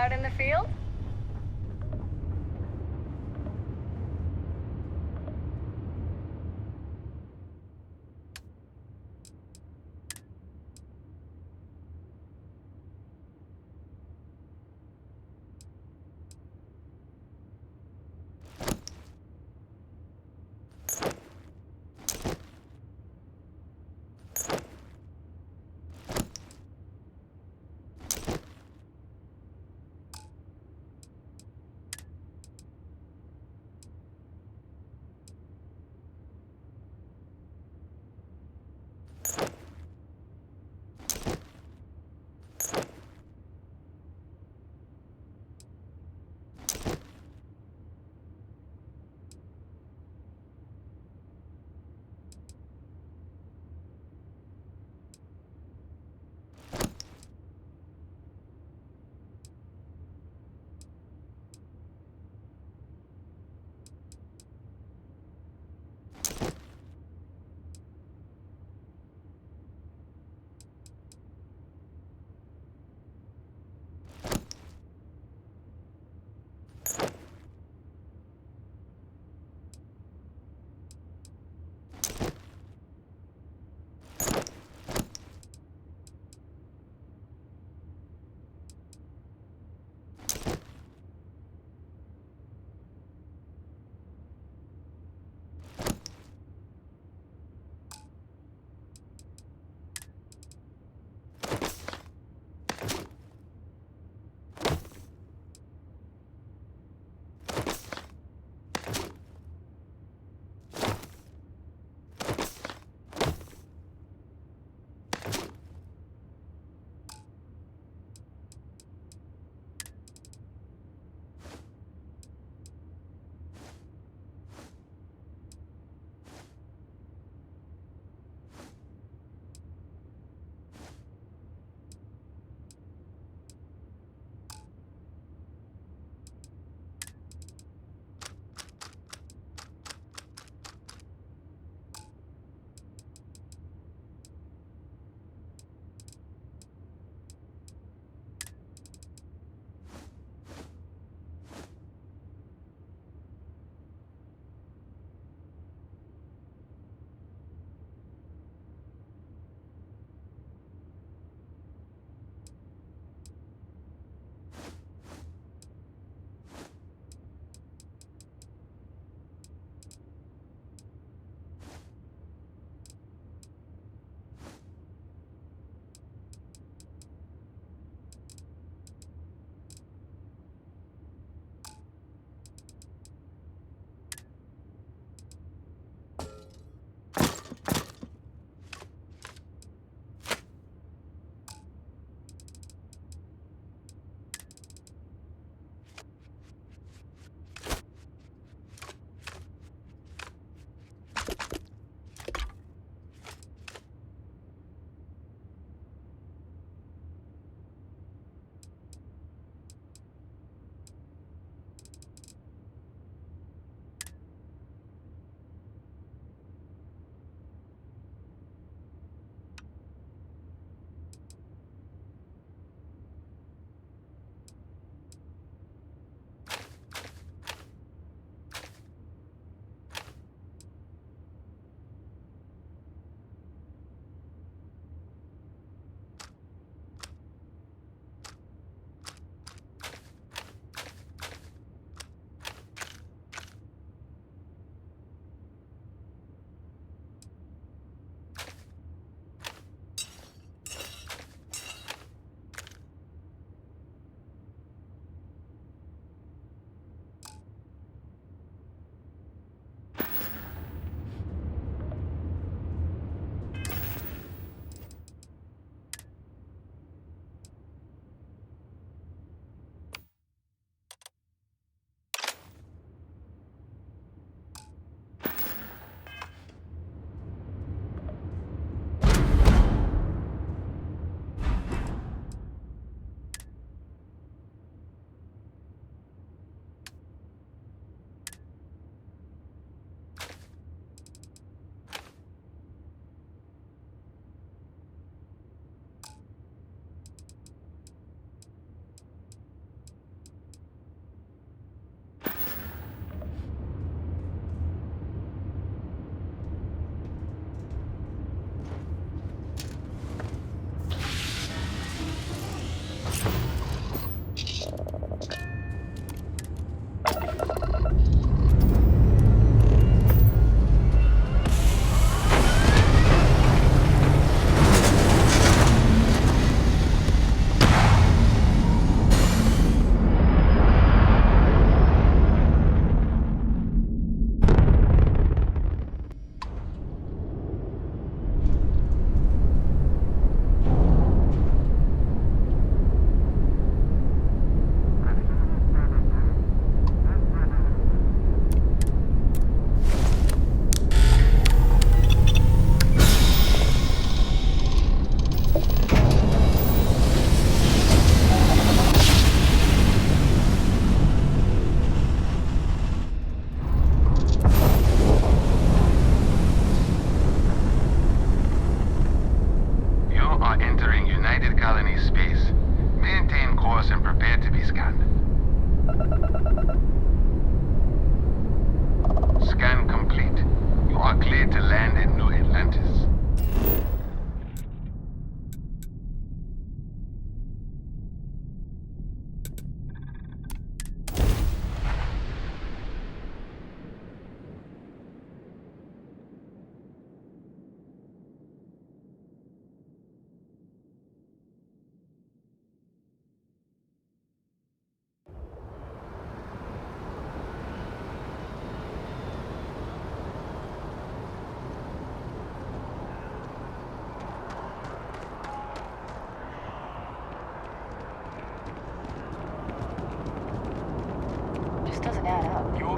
out in the field?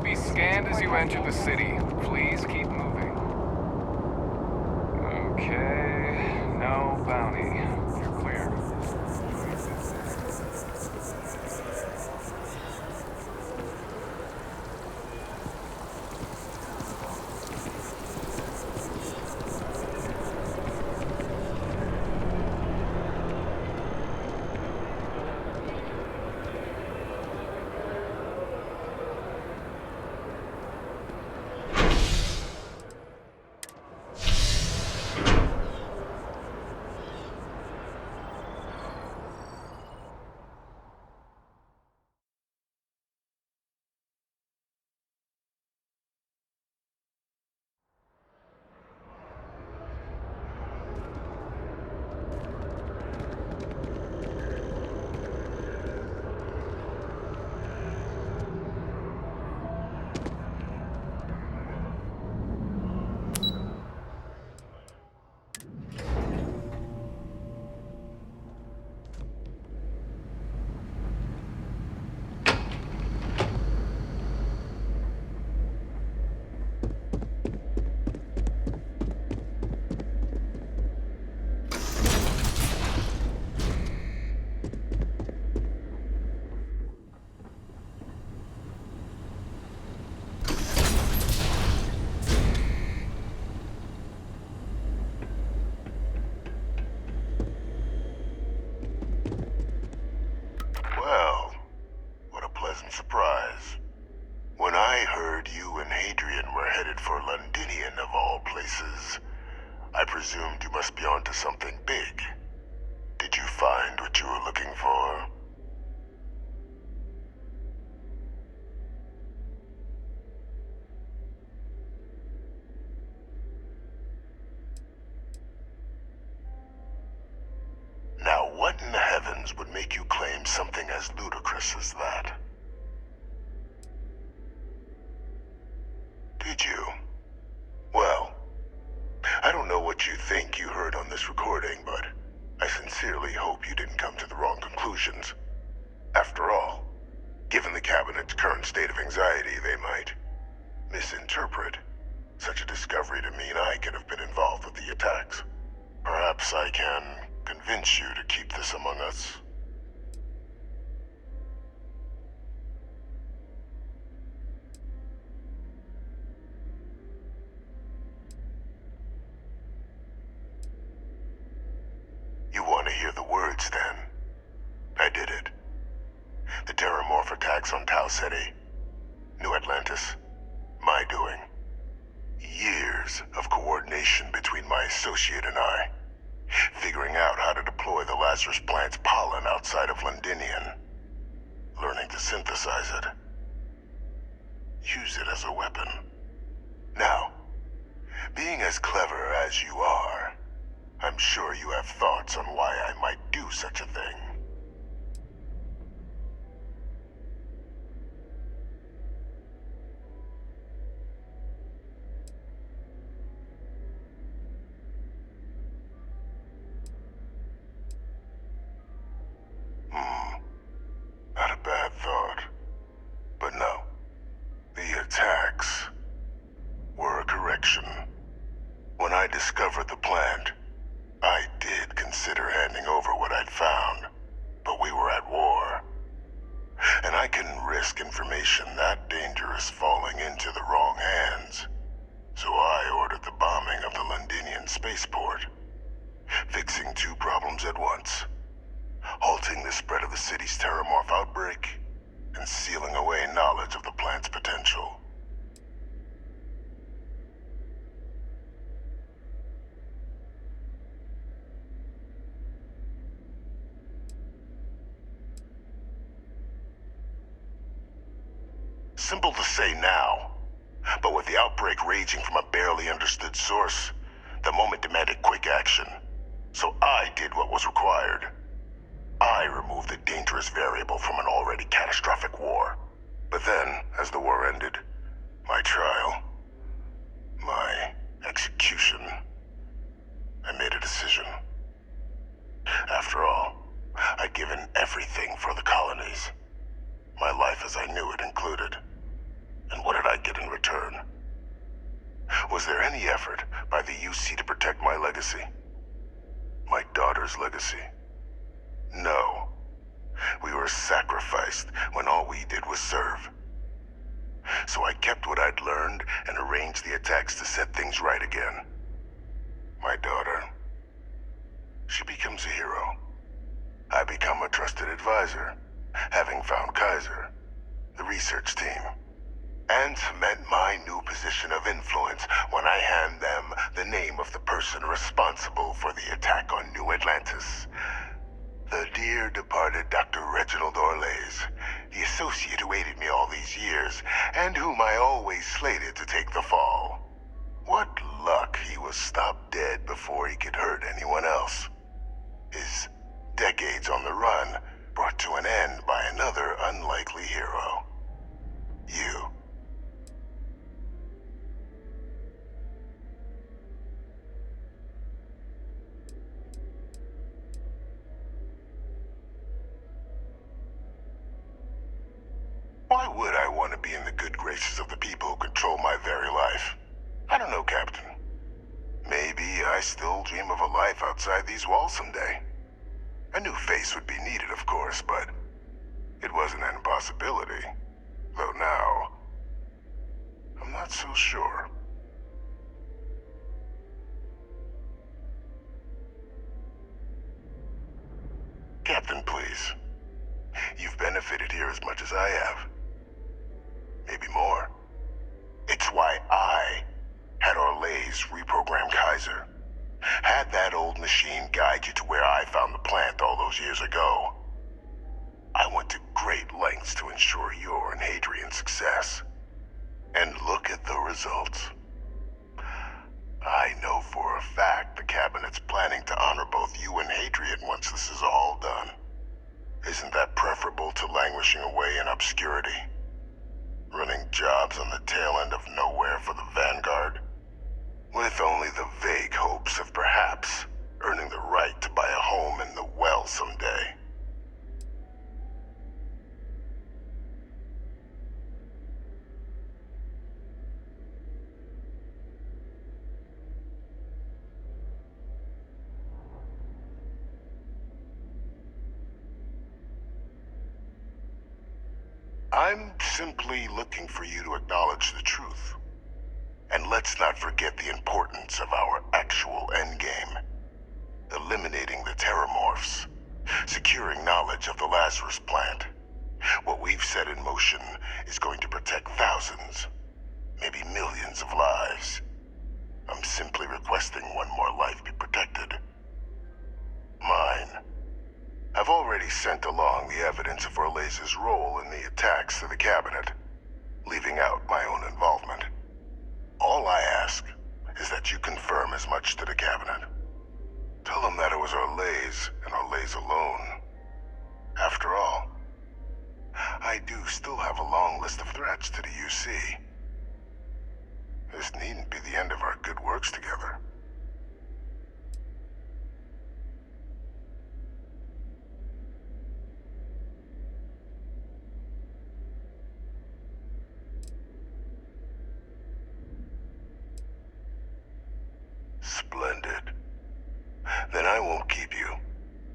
will be scanned as you enter the city. Please keep moving. Okay, no bounty. You're clear. Well, what a pleasant surprise. When I heard you and Hadrian were headed for Londinian of all places, I presumed you must be onto something big. Did you find what you were looking for? Now, what in the heavens would make you claim something as ludicrous as that? Did you? Well, I don't know what you think you heard on this recording, but I sincerely hope you didn't come to the wrong conclusions. After all, given the Cabinet's current state of anxiety, they might misinterpret such a discovery to mean I could have been involved with the attacks. Perhaps I can convince you to keep this among us. You want to hear the words, then? I did it. The Terramorph attacks on Tau Ceti, New Atlantis, my doing. Years of coordination between my associate and I, figuring out how to deploy the Lazarus plant's pollen outside of Londinian, learning to synthesize it, use it as a weapon. Now, being as clever as you are, I'm sure you have thoughts on why I might do such a thing. Not a bad thought. But no, the attacks were a correction. When I discovered the plant, I did consider handing over what I'd found, but we were at war. And I couldn't risk information that dangerous falling into the wrong hands. So I ordered the bombing of the Londinian spaceport, fixing two problems at once. Halting the spread of the city's Terramorph outbreak, and sealing away knowledge of the plant's potential. Simple to say now, but with the outbreak raging from a barely understood source, the moment demanded quick action. So I did what was required. I removed the dangerous variable from an already catastrophic war. But then, as the war ended, my trial, my execution, I made a decision. After all, I'd given everything for the colonies. My life as I knew it included. And what Was there any effort by the UC to protect my legacy? My daughter's legacy? No. We were sacrificed when all we did was serve. So I kept what I'd learned and arranged the attacks to set things right again. My daughter, she becomes a hero. I become a trusted advisor, having found Kaiser, the research team, and cement my new position of influence when I hand them the name of the person responsible for the attack on New Atlantis. The dear departed Dr. Reginald Orlays, the associate who aided me all these years, and whom I always slated to take the fall. What luck he was stopped dead before he could hurt anyone else. His decades on the run brought to an end by another unlikely hero. You. Why would I want to be in the good graces of the people who control my very life? I don't know, Captain. Maybe I still dream of a life outside these walls someday. A new face would be needed, of course, but it wasn't an impossibility. Though now, I'm not so sure. Captain, please. You've benefited here as much as I have. Maybe more. It's why I had Orlays reprogram Kaiser. Had that old machine guide you to where I found the plant all those years ago. I went to great lengths to ensure your and Hadrian's success. And look at the results. I know for a fact the Cabinet's planning to honor both you and Hadrian once this is all done. Isn't that preferable to languishing away in obscurity? Running jobs on the tail end of nowhere for the Vanguard? With only the vague hopes of perhaps earning the right to buy a home in the well someday. I'm simply looking for you to acknowledge the truth. And let's not forget the importance of our actual endgame. Eliminating the Terramorphs. Securing knowledge of the Lazarus plant. What we've set in motion is going to protect thousands, maybe millions of lives. I'm simply requesting one more life be protected. Mine. I've already sent along the evidence of Orlays' role in the attacks to the Cabinet, leaving out my own involvement. All I ask is that you confirm as much to the Cabinet. Tell them that it was Orlays and Orlays alone. After all, I do still have a long list of threats to the UC. This needn't be the end of our good works together. Splendid. Then I won't keep you.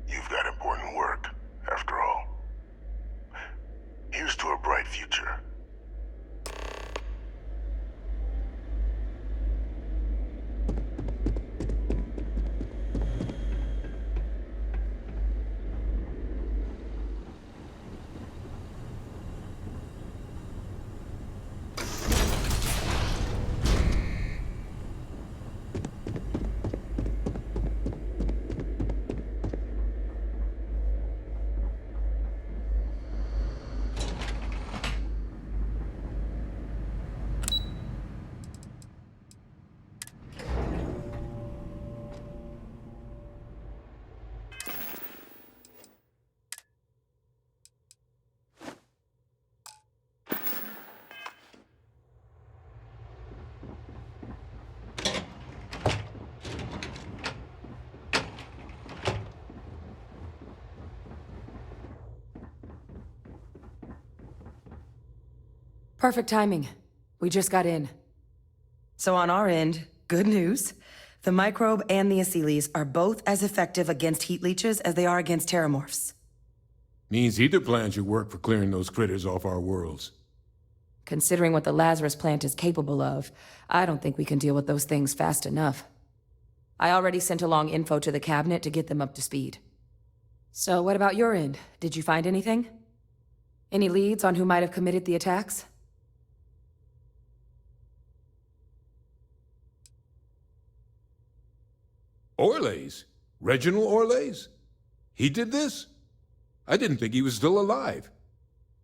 You've got important work, after all. Here's to a bright future. Perfect timing. We just got in. So on our end, good news. The microbe and the Aciles are both as effective against heat leeches as they are against terramorphs. Means either plan should work for clearing those critters off our worlds. Considering what the Lazarus plant is capable of, I don't think we can deal with those things fast enough. I already sent along info to the cabinet to get them up to speed. So what about your end? Did you find anything? Any leads on who might have committed the attacks? Orlays? Reginald Orlays? He did this? I didn't think he was still alive.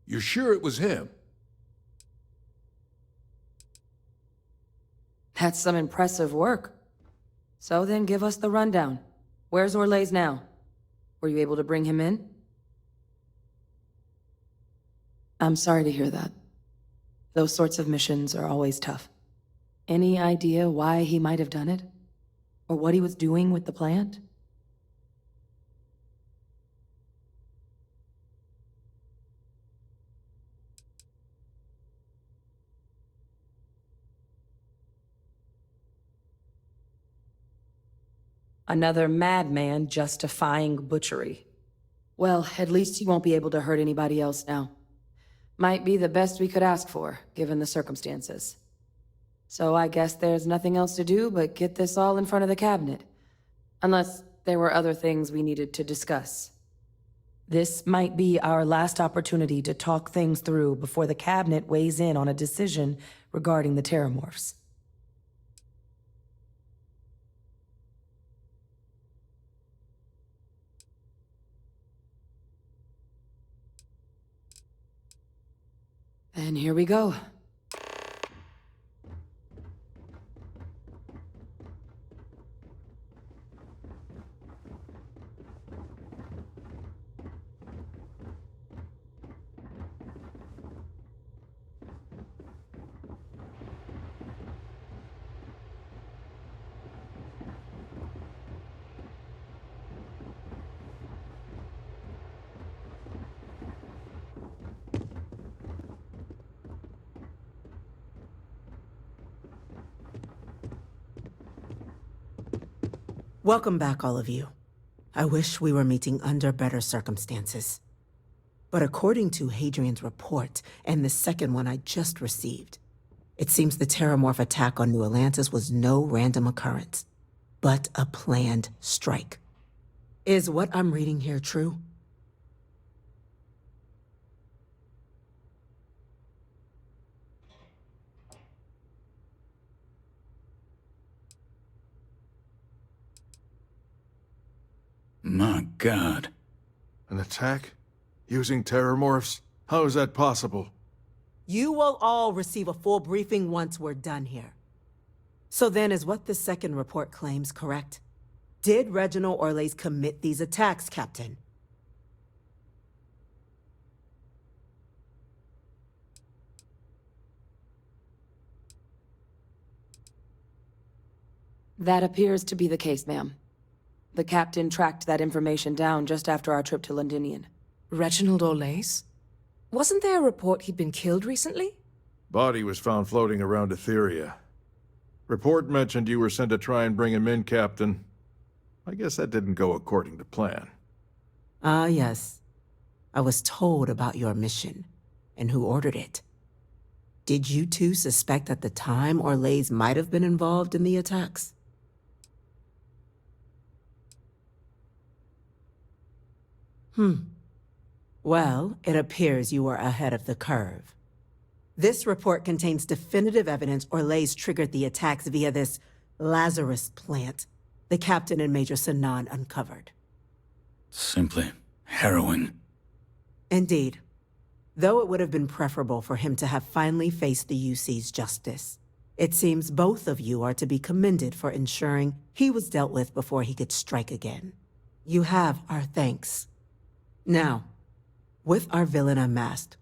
You're sure it was him? That's some impressive work. So then give us the rundown. Where's Orlays now? Were you able to bring him in? I'm sorry to hear that. Those sorts of missions are always tough. Any idea why he might have done it? Or what he was doing with the plant? Another madman justifying butchery. Well, at least he won't be able to hurt anybody else now. Might be the best we could ask for, given the circumstances. So I guess there's nothing else to do but get this all in front of the cabinet. Unless there were other things we needed to discuss. This might be our last opportunity to talk things through before the cabinet weighs in on a decision regarding the terramorphs. And here we go. Welcome back, all of you. I wish we were meeting under better circumstances. But according to Hadrian's report, and the second one I just received, it seems the Terramorph attack on New Atlantis was no random occurrence, but a planned strike. Is what I'm reading here true? My God. An attack? Using terramorphs? How is that possible? You will all receive a full briefing once we're done here. So then, is what the second report claims correct? Did Reginald Orlays commit these attacks, Captain? That appears to be the case, ma'am. The captain tracked that information down just after our trip to Londinian. Reginald Orlays? Wasn't there a report he'd been killed recently? Body was found floating around Etheria. Report mentioned you were sent to try and bring him in, Captain. I guess that didn't go according to plan. Ah, yes. I was told about your mission, and who ordered it. Did you two suspect at the time Orlays might have been involved in the attacks? Well, it appears you were ahead of the curve. This report contains definitive evidence Orlays triggered the attacks via this Lazarus plant the Captain and Major Sanan uncovered. Simply harrowing. Indeed. Though it would have been preferable for him to have finally faced the UC's justice, it seems both of you are to be commended for ensuring he was dealt with before he could strike again. You have our thanks. Now, with our villain unmasked,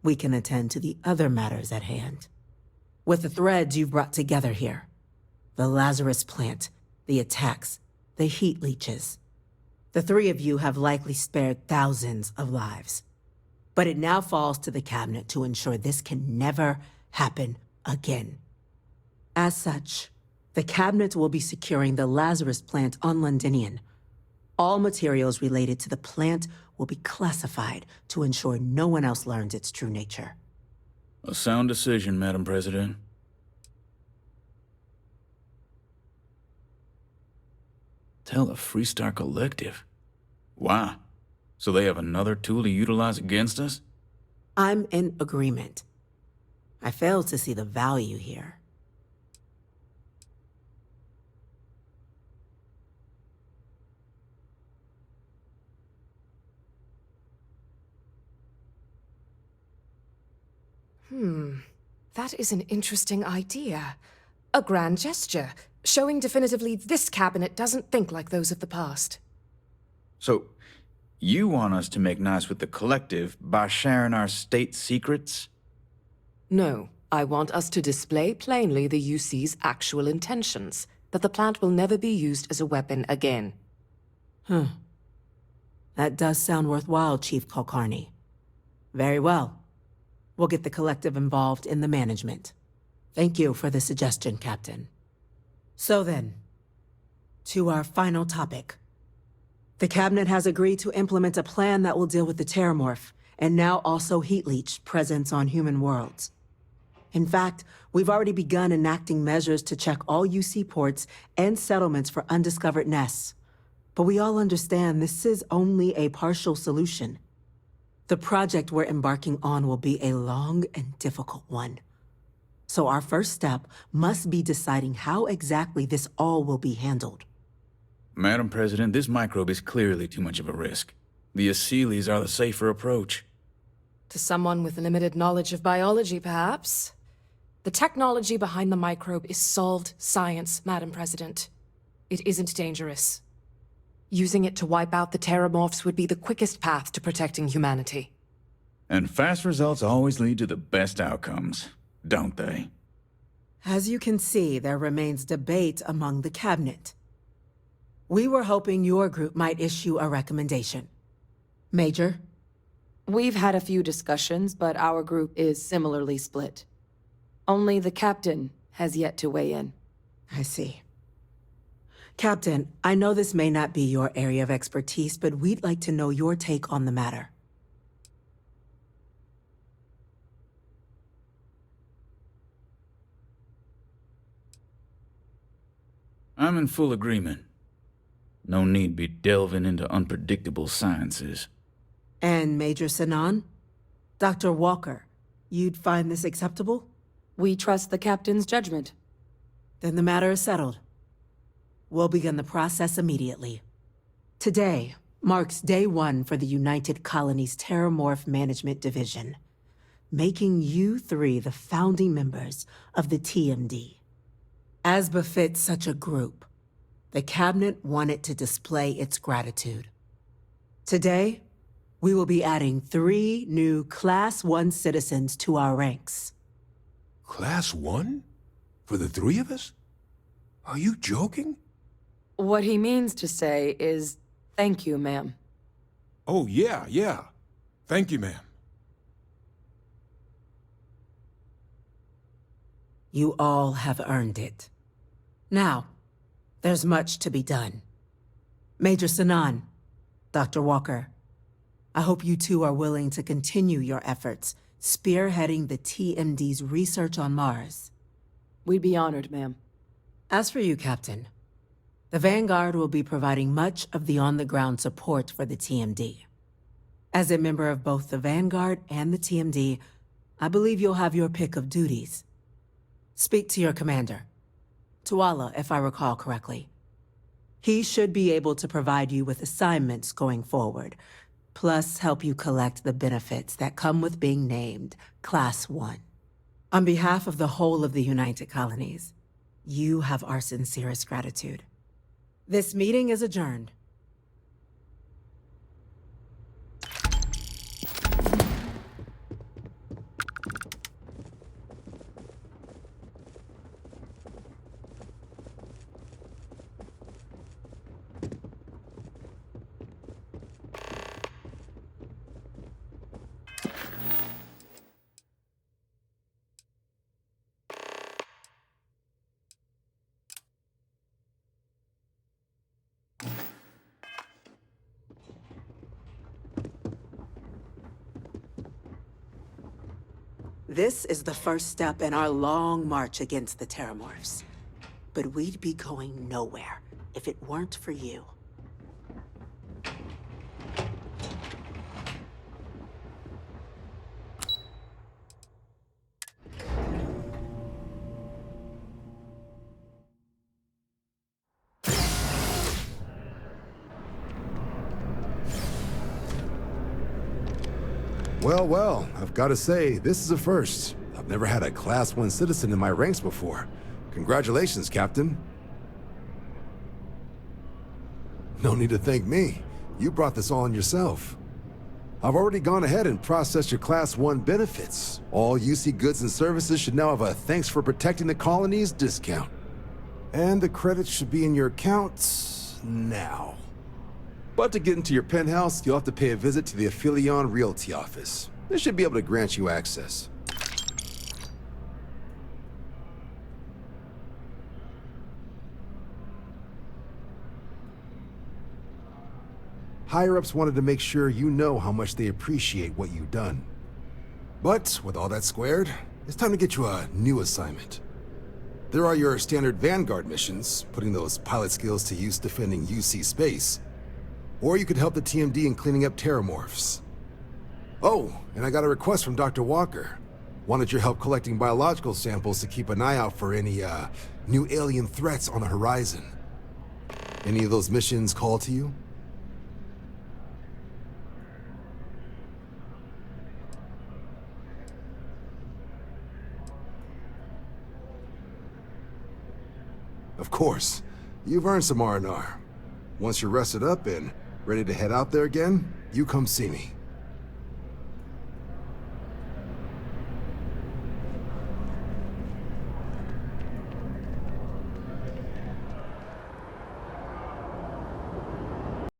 we can attend to the other matters at hand. With the threads you've brought together here, the Lazarus plant, the attacks, the heat leeches, the three of you have likely spared thousands of lives. But it now falls to the cabinet to ensure this can never happen again. As such, the Cabinet will be securing the Lazarus plant on Londinian. All materials related to the plant will be classified to ensure no one else learns its true nature. A sound decision, Madam President. Tell the Freestar Collective. Wow. So they have another tool to utilize against us? I'm in agreement. I fail to see the value here. That is an interesting idea. A grand gesture, showing definitively this cabinet doesn't think like those of the past. So, you want us to make nice with the Collective by sharing our state secrets? No, I want us to display plainly the UC's actual intentions, that the plant will never be used as a weapon again. That does sound worthwhile, Chief Kulkarni. Very well. We'll get the Collective involved in the management. Thank you for the suggestion, Captain. So then, to our final topic. The Cabinet has agreed to implement a plan that will deal with the Terramorph, and now also Heat Leech presence on human worlds. In fact, we've already begun enacting measures to check all UC ports and settlements for undiscovered nests. But we all understand this is only a partial solution. The project we're embarking on will be a long and difficult one. So our first step must be deciding how exactly this all will be handled. Madam President, this microbe is clearly too much of a risk. The Aseles are the safer approach. To someone with limited knowledge of biology, perhaps. The technology behind the microbe is solved science, Madam President. It isn't dangerous. Using it to wipe out the Terramorphs would be the quickest path to protecting humanity. And fast results always lead to the best outcomes, don't they? As you can see, there remains debate among the Cabinet. We were hoping your group might issue a recommendation. Major? We've had a few discussions, but our group is similarly split. Only the captain has yet to weigh in. I see. Captain, I know this may not be your area of expertise, but we'd like to know your take on the matter. I'm in full agreement. No need be delving into unpredictable sciences. And Major Sinan? Dr. Walker, you'd find this acceptable? We trust the captain's judgment. Then the matter is settled. We'll begin the process immediately. Today marks day one for the United Colonies Terramorph Management Division, making you three the founding members of the TMD. As befits such a group, the Cabinet wanted to display its gratitude. Today, we will be adding 3 new Class 1 citizens to our ranks. Class 1? For the 3 of us? Are you joking? What he means to say is, thank you, ma'am. Oh, yeah. Thank you, ma'am. You all have earned it. Now, there's much to be done. Major Sinan, Dr. Walker, I hope you two are willing to continue your efforts, spearheading the TMD's research on Mars. We'd be honored, ma'am. As for you, Captain, the Vanguard will be providing much of the on-the-ground support for the TMD. As a member of both the Vanguard and the TMD, I believe you'll have your pick of duties. Speak to your commander, Tuala, if I recall correctly. He should be able to provide you with assignments going forward, plus help you collect the benefits that come with being named Class 1. On behalf of the whole of the United Colonies, you have our sincerest gratitude. This meeting is adjourned. This is the first step in our long march against the Terramorphs. But we'd be going nowhere if it weren't for you. Well, well, I've got to say, this is a first. I've never had a Class 1 citizen in my ranks before. Congratulations, Captain. No need to thank me. You brought this all on yourself. I've already gone ahead and processed your Class 1 benefits. All UC goods and services should now have a thanks for protecting the colonies discount. And the credits should be in your accounts now. But to get into your penthouse, you'll have to pay a visit to the Aphelion Realty office. They should be able to grant you access. Higher-ups wanted to make sure you know how much they appreciate what you've done. But with all that squared, it's time to get you a new assignment. There are your standard Vanguard missions, putting those pilot skills to use defending UC space. Or you could help the TMD in cleaning up Terramorphs. Oh, and I got a request from Dr. Walker. Wanted your help collecting biological samples to keep an eye out for any, new alien threats on the horizon. Any of those missions call to you? Of course. You've earned some R&R. Once you're rested up and ready to head out there again, you come see me.